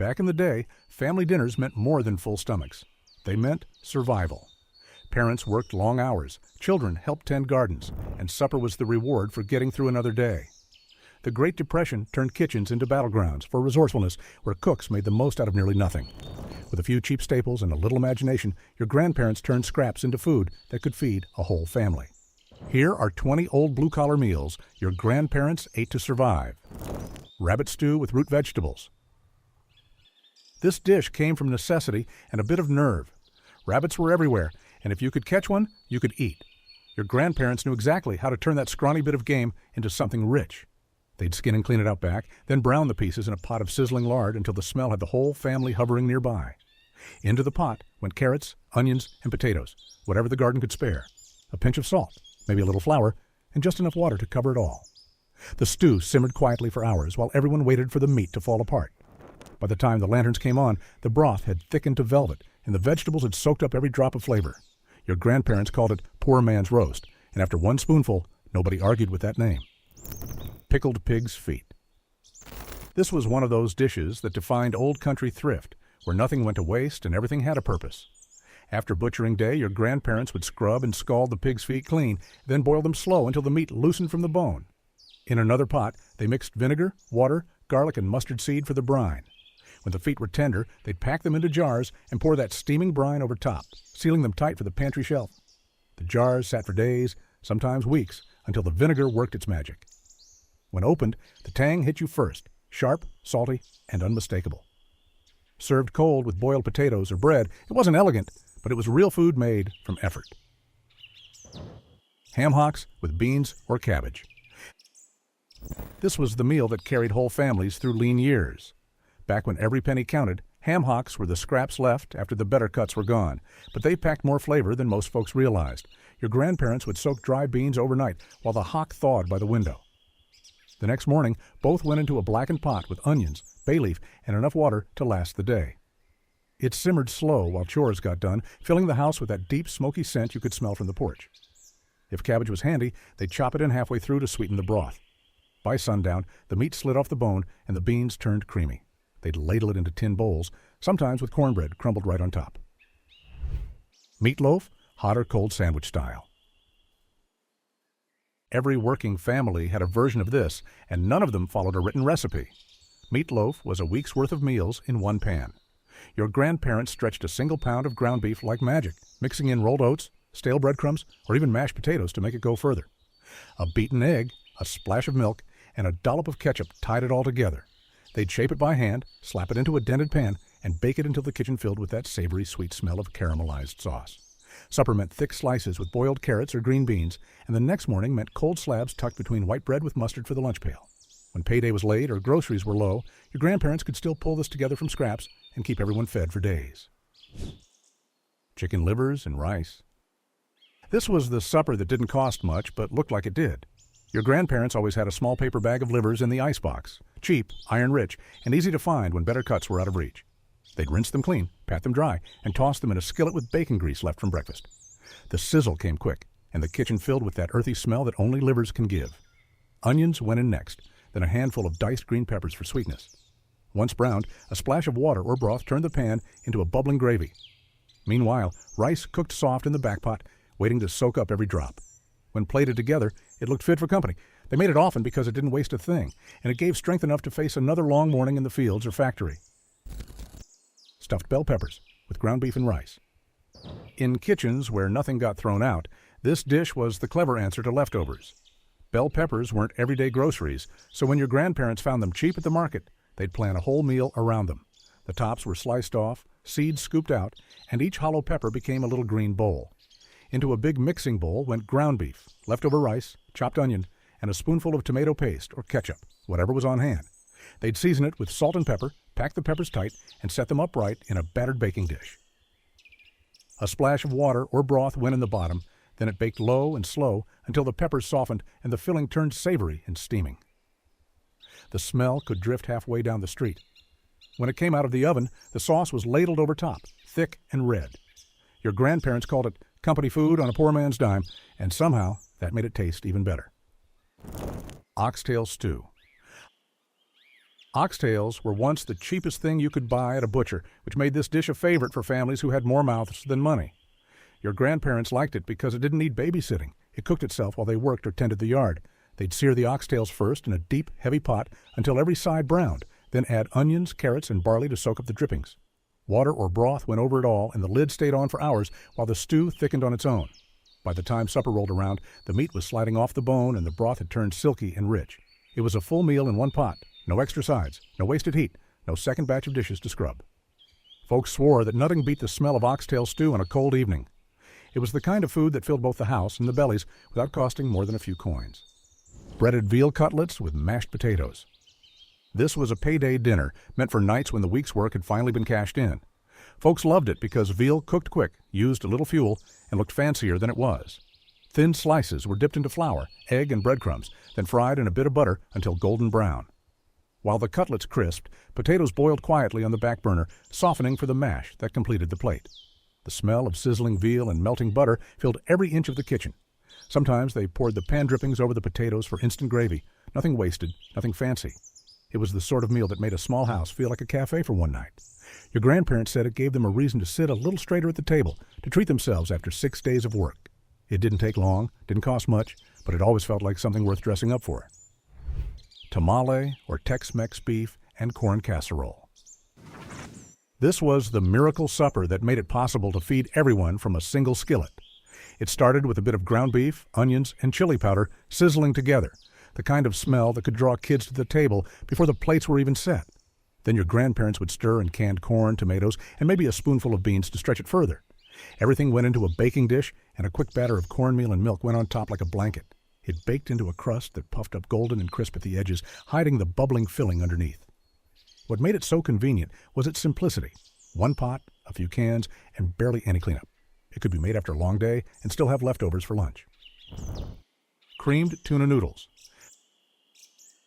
Back in the day, family dinners meant more than full stomachs. They meant survival. Parents worked long hours, children helped tend gardens, and supper was the reward for getting through another day. The Great Depression turned kitchens into battlegrounds for resourcefulness, where cooks made the most out of nearly nothing. With a few cheap staples and a little imagination, your grandparents turned scraps into food that could feed a whole family. Here are 20 old blue-collar meals your grandparents ate to survive. Rabbit stew with root vegetables. This dish came from necessity and a bit of nerve. Rabbits were everywhere, and if you could catch one, you could eat. Your grandparents knew exactly how to turn that scrawny bit of game into something rich. They'd skin and clean it out back, then brown the pieces in a pot of sizzling lard until the smell had the whole family hovering nearby. Into the pot went carrots, onions, and potatoes, whatever the garden could spare. A pinch of salt, maybe a little flour, and just enough water to cover it all. The stew simmered quietly for hours while everyone waited for the meat to fall apart. By the time the lanterns came on, the broth had thickened to velvet, and the vegetables had soaked up every drop of flavor. Your grandparents called it poor man's roast, and after one spoonful, nobody argued with that name. Pickled pig's feet. This was one of those dishes that defined old country thrift, where nothing went to waste and everything had a purpose. After butchering day, your grandparents would scrub and scald the pig's feet clean, then boil them slow until the meat loosened from the bone. In another pot, they mixed vinegar, water, garlic, and mustard seed for the brine. When the feet were tender, they'd pack them into jars and pour that steaming brine over top, sealing them tight for the pantry shelf. The jars sat for days, sometimes weeks, until the vinegar worked its magic. When opened, the tang hit you first, sharp, salty, and unmistakable. Served cold with boiled potatoes or bread, it wasn't elegant, but it was real food made from effort. Ham hocks with beans or cabbage. This was the meal that carried whole families through lean years. Back when every penny counted, ham hocks were the scraps left after the better cuts were gone, but they packed more flavor than most folks realized. Your grandparents would soak dry beans overnight while the hock thawed by the window. The next morning, both went into a blackened pot with onions, bay leaf, and enough water to last the day. It simmered slow while chores got done, filling the house with that deep, smoky scent you could smell from the porch. If cabbage was handy, they'd chop it in halfway through to sweeten the broth. By sundown, the meat slid off the bone and the beans turned creamy. They'd ladle it into tin bowls, sometimes with cornbread crumbled right on top. Meatloaf, hot or cold sandwich style. Every working family had a version of this, and none of them followed a written recipe. Meatloaf was a week's worth of meals in one pan. Your grandparents stretched a single pound of ground beef like magic, mixing in rolled oats, stale breadcrumbs, or even mashed potatoes to make it go further. A beaten egg, a splash of milk, and a dollop of ketchup tied it all together. They'd shape it by hand, slap it into a dented pan, and bake it until the kitchen filled with that savory, sweet smell of caramelized sauce. Supper meant thick slices with boiled carrots or green beans, and the next morning meant cold slabs tucked between white bread with mustard for the lunch pail. When payday was late or groceries were low, your grandparents could still pull this together from scraps and keep everyone fed for days. Chicken livers and rice. This was the supper that didn't cost much, but looked like it did. Your grandparents always had a small paper bag of livers in the icebox, cheap, iron-rich, and easy to find when better cuts were out of reach. They'd rinse them clean, pat them dry, and toss them in a skillet with bacon grease left from breakfast. The sizzle came quick, and the kitchen filled with that earthy smell that only livers can give. Onions went in next, then a handful of diced green peppers for sweetness. Once browned, a splash of water or broth turned the pan into a bubbling gravy. Meanwhile, rice cooked soft in the back pot, waiting to soak up every drop. When plated together, it looked fit for company. They made it often because it didn't waste a thing, and it gave strength enough to face another long morning in the fields or factory. Stuffed bell peppers with ground beef and rice. In kitchens where nothing got thrown out, this dish was the clever answer to leftovers. Bell peppers weren't everyday groceries, so when your grandparents found them cheap at the market, they'd plan a whole meal around them. The tops were sliced off, seeds scooped out, and each hollow pepper became a little green bowl. Into a big mixing bowl went ground beef, leftover rice, chopped onion, and a spoonful of tomato paste or ketchup, whatever was on hand. They'd season it with salt and pepper, pack the peppers tight, and set them upright in a battered baking dish. A splash of water or broth went in the bottom, then it baked low and slow until the peppers softened and the filling turned savory and steaming. The smell could drift halfway down the street. When it came out of the oven, the sauce was ladled over top, thick and red. Your grandparents called it company food on a poor man's dime, and somehow that made it taste even better. Oxtail Stew. Oxtails were once the cheapest thing you could buy at a butcher, which made this dish a favorite for families who had more mouths than money. Your grandparents liked it because it didn't need babysitting. It cooked itself while they worked or tended the yard. They'd sear the oxtails first in a deep, heavy pot until every side browned, then add onions, carrots, and barley to soak up the drippings. Water or broth went over it all, and the lid stayed on for hours while the stew thickened on its own. By the time supper rolled around, the meat was sliding off the bone and the broth had turned silky and rich. It was a full meal in one pot. No extra sides, no wasted heat, no second batch of dishes to scrub. Folks swore that nothing beat the smell of oxtail stew on a cold evening. It was the kind of food that filled both the house and the bellies without costing more than a few coins. Breaded veal cutlets with mashed potatoes. This was a payday dinner, meant for nights when the week's work had finally been cashed in. Folks loved it because veal cooked quick, used a little fuel, and looked fancier than it was. Thin slices were dipped into flour, egg, and breadcrumbs, then fried in a bit of butter until golden brown. While the cutlets crisped, potatoes boiled quietly on the back burner, softening for the mash that completed the plate. The smell of sizzling veal and melting butter filled every inch of the kitchen. Sometimes they poured the pan drippings over the potatoes for instant gravy. Nothing wasted, nothing fancy. It was the sort of meal that made a small house feel like a cafe for one night. Your grandparents said it gave them a reason to sit a little straighter at the table, to treat themselves after 6 days of work. It didn't take long, didn't cost much, but it always felt like something worth dressing up for. Tamale, or Tex-Mex beef, and corn casserole. This was the miracle supper that made it possible to feed everyone from a single skillet. It started with a bit of ground beef, onions, and chili powder sizzling together, the kind of smell that could draw kids to the table before the plates were even set. Then your grandparents would stir in canned corn, tomatoes, and maybe a spoonful of beans to stretch it further. Everything went into a baking dish, and a quick batter of cornmeal and milk went on top like a blanket. It baked into a crust that puffed up golden and crisp at the edges, hiding the bubbling filling underneath. What made it so convenient was its simplicity. One pot, a few cans, and barely any cleanup. It could be made after a long day and still have leftovers for lunch. Creamed tuna noodles.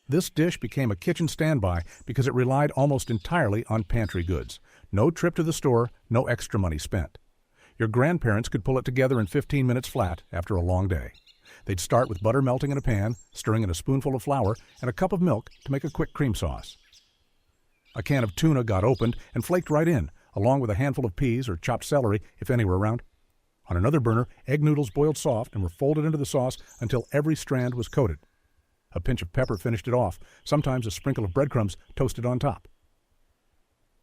This dish became a kitchen standby because it relied almost entirely on pantry goods. No trip to the store, no extra money spent. Your grandparents could pull it together in 15 minutes flat after a long day. They'd start with butter melting in a pan, stirring in a spoonful of flour, and a cup of milk to make a quick cream sauce. A can of tuna got opened and flaked right in, along with a handful of peas or chopped celery, if any were around. On another burner, egg noodles boiled soft and were folded into the sauce until every strand was coated. A pinch of pepper finished it off, sometimes a sprinkle of breadcrumbs toasted on top.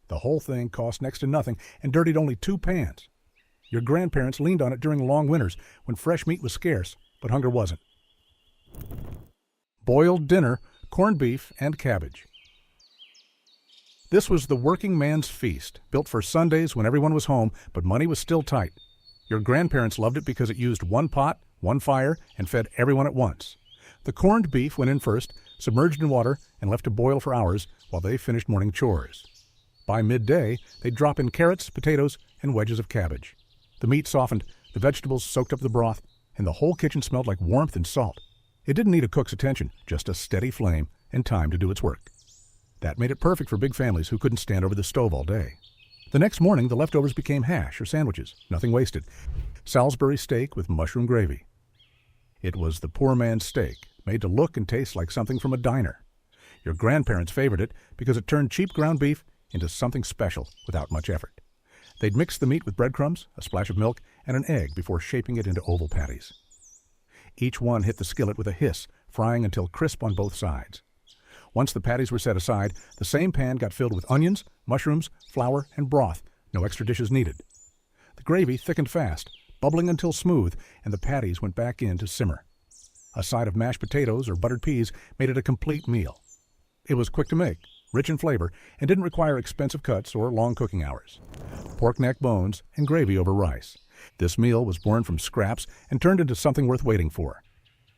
The whole thing cost next to nothing and dirtied only 2 pans. Your grandparents leaned on it during long winters when fresh meat was scarce, but hunger wasn't. Boiled dinner, corned beef, and cabbage. This was the working man's feast, built for Sundays when everyone was home, but money was still tight. Your grandparents loved it because it used one pot, one fire, and fed everyone at once. The corned beef went in first, submerged in water, and left to boil for hours while they finished morning chores. By midday, they'd drop in carrots, potatoes, and wedges of cabbage. The meat softened, the vegetables soaked up the broth, and the whole kitchen smelled like warmth and salt. It didn't need a cook's attention, just a steady flame and time to do its work. That made it perfect for big families who couldn't stand over the stove all day. The next morning, the leftovers became hash or sandwiches, nothing wasted. Salisbury steak with mushroom gravy. It was the poor man's steak, made to look and taste like something from a diner. Your grandparents favored it because it turned cheap ground beef into something special without much effort. They'd mix the meat with breadcrumbs, a splash of milk, and an egg before shaping it into oval patties. Each one hit the skillet with a hiss, frying until crisp on both sides. Once the patties were set aside, the same pan got filled with onions, mushrooms, flour, and broth, no extra dishes needed. The gravy thickened fast, bubbling until smooth, and the patties went back in to simmer. A side of mashed potatoes or buttered peas made it a complete meal. It was quick to make, rich in flavor, and didn't require expensive cuts or long cooking hours. Pork neck bones and gravy over rice. This meal was born from scraps and turned into something worth waiting for.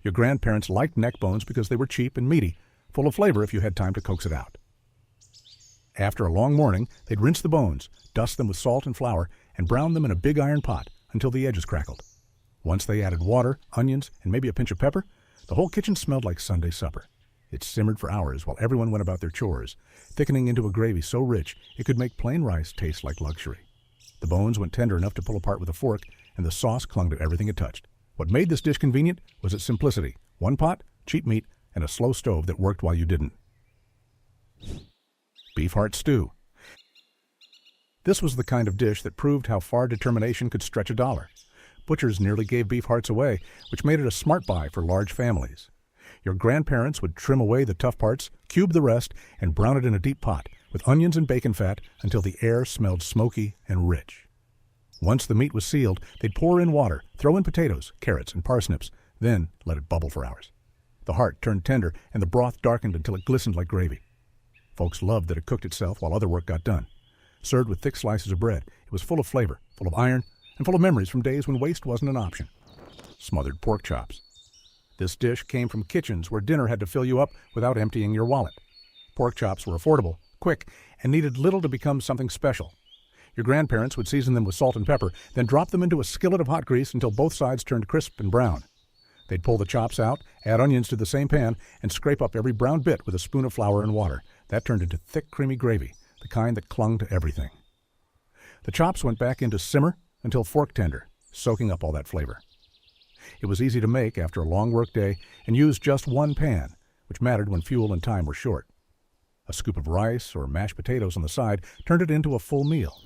Your grandparents liked neck bones because they were cheap and meaty, full of flavor if you had time to coax it out. After a long morning, they'd rinse the bones, dust them with salt and flour, and brown them in a big iron pot until the edges crackled. Once they added water, onions, and maybe a pinch of pepper, the whole kitchen smelled like Sunday supper. It simmered for hours while everyone went about their chores, thickening into a gravy so rich it could make plain rice taste like luxury. The bones went tender enough to pull apart with a fork, and the sauce clung to everything it touched. What made this dish convenient was its simplicity: one pot, cheap meat, and a slow stove that worked while you didn't. beef heart stew. This was the kind of dish that proved how far determination could stretch a dollar. Butchers nearly gave beef hearts away, which made it a smart buy for large families. Your grandparents would trim away the tough parts, cube the rest, and brown it in a deep pot with onions and bacon fat until the air smelled smoky and rich. Once the meat was sealed, they'd pour in water, throw in potatoes, carrots, and parsnips, then let it bubble for hours. The heart turned tender and the broth darkened until it glistened like gravy. Folks loved that it cooked itself while other work got done. Served with thick slices of bread, it was full of flavor, full of iron, and full of memories from days when waste wasn't an option. Smothered pork chops. This dish came from kitchens where dinner had to fill you up without emptying your wallet. Pork chops were affordable, quick, and needed little to become something special. Your grandparents would season them with salt and pepper, then drop them into a skillet of hot grease until both sides turned crisp and brown. They'd pull the chops out, add onions to the same pan, and scrape up every brown bit with a spoon of flour and water. That turned into thick, creamy gravy, the kind that clung to everything. The chops went back into simmer until fork tender, soaking up all that flavor. It was easy to make after a long work day and used just one pan, which mattered when fuel and time were short. A scoop of rice or mashed potatoes on the side turned it into a full meal.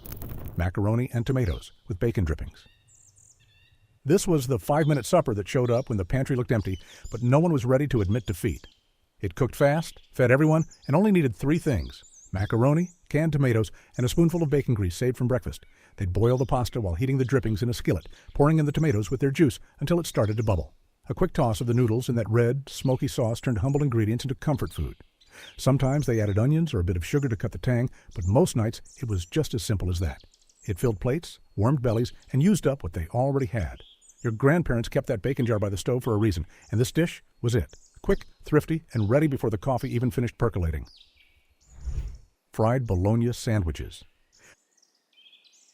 Macaroni and tomatoes with bacon drippings. This was the 5-minute supper that showed up when the pantry looked empty, but no one was ready to admit defeat. It cooked fast, fed everyone, and only needed 3 things: macaroni, canned tomatoes, and a spoonful of bacon grease saved from breakfast. They'd boil the pasta while heating the drippings in a skillet, pouring in the tomatoes with their juice until it started to bubble. A quick toss of the noodles in that red, smoky sauce turned humble ingredients into comfort food. Sometimes they added onions or a bit of sugar to cut the tang, but most nights it was just as simple as that. It filled plates, warmed bellies, and used up what they already had. Your grandparents kept that bacon jar by the stove for a reason, and this dish was it. Quick, thrifty, and ready before the coffee even finished percolating. Fried Bologna sandwiches.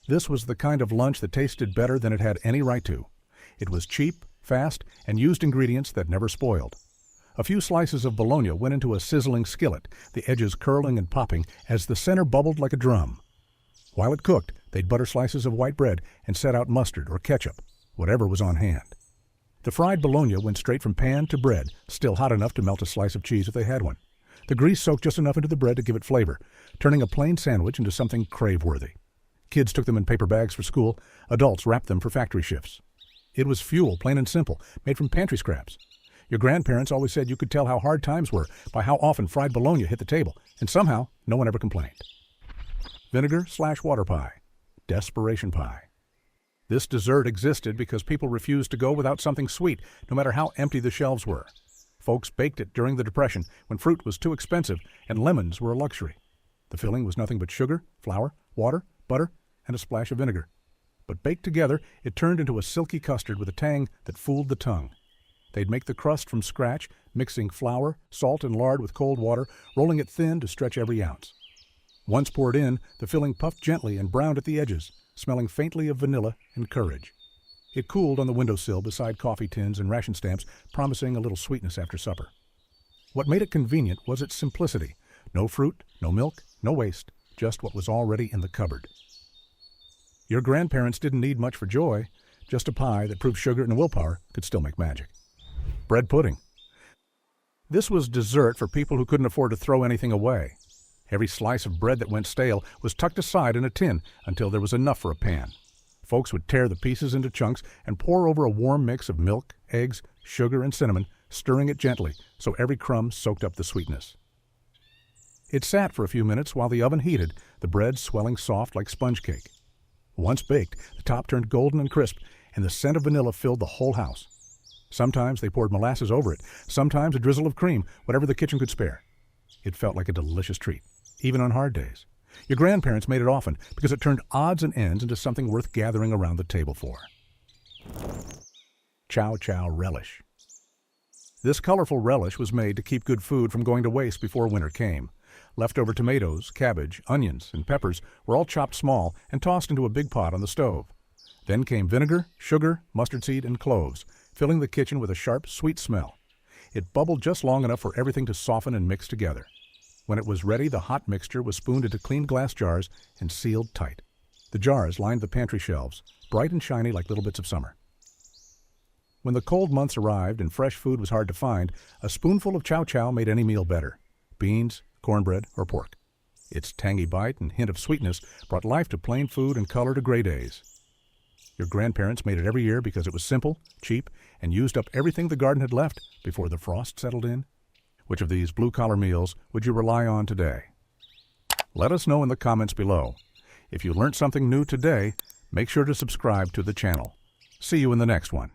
This was the kind of lunch that tasted better than it had any right to. It was cheap, fast, and used ingredients that never spoiled. A few slices of bologna went into a sizzling skillet, the edges curling and popping as the center bubbled like a drum. While it cooked, they'd butter slices of white bread and set out mustard or ketchup, whatever was on hand. The fried bologna went straight from pan to bread, still hot enough to melt a slice of cheese if they had one. The grease soaked just enough into the bread to give it flavor, turning a plain sandwich into something crave-worthy. Kids took them in paper bags for school. Adults wrapped them for factory shifts. It was fuel, plain and simple, made from pantry scraps. Your grandparents always said you could tell how hard times were by how often fried bologna hit the table, and somehow no one ever complained. Vinegar/water pie. Desperation pie. This dessert existed because people refused to go without something sweet, no matter how empty the shelves were. Folks baked it during the Depression when fruit was too expensive and lemons were a luxury. The filling was nothing but sugar, flour, water, butter, and a splash of vinegar. But baked together, it turned into a silky custard with a tang that fooled the tongue. They'd make the crust from scratch, mixing flour, salt, and lard with cold water, rolling it thin to stretch every ounce. Once poured in, the filling puffed gently and browned at the edges, smelling faintly of vanilla and courage. It cooled on the windowsill beside coffee tins and ration stamps, promising a little sweetness after supper. What made it convenient was its simplicity. No fruit, no milk, no waste, just what was already in the cupboard. Your grandparents didn't need much for joy, just a pie that proved sugar and willpower could still make magic. Bread pudding. This was dessert for people who couldn't afford to throw anything away. Every slice of bread that went stale was tucked aside in a tin until there was enough for a pan. Folks would tear the pieces into chunks and pour over a warm mix of milk, eggs, sugar, and cinnamon, stirring it gently so every crumb soaked up the sweetness. It sat for a few minutes while the oven heated, the bread swelling soft like sponge cake. Once baked, the top turned golden and crisp, and the scent of vanilla filled the whole house. Sometimes they poured molasses over it, sometimes a drizzle of cream, whatever the kitchen could spare. It felt like a delicious treat, even on hard days. Your grandparents made it often because it turned odds and ends into something worth gathering around the table for. Chow relish. This colorful relish was made to keep good food from going to waste before winter came. Leftover tomatoes, cabbage, onions, and peppers were all chopped small and tossed into a big pot on the stove. Then came vinegar, sugar, mustard seed, and cloves, filling the kitchen with a sharp, sweet smell. It bubbled just long enough for everything to soften and mix together. When it was ready, the hot mixture was spooned into clean glass jars and sealed tight. The jars lined the pantry shelves, bright and shiny like little bits of summer. When the cold months arrived and fresh food was hard to find, a spoonful of chow made any meal better. Beans, cornbread, or pork. Its tangy bite and hint of sweetness brought life to plain food and color to gray days. Your grandparents made it every year because it was simple, cheap, and used up everything the garden had left before the frost settled in. Which of these blue-collar meals would you rely on today? Let us know in the comments below. If you learned something new today, make sure to subscribe to the channel. See you in the next one.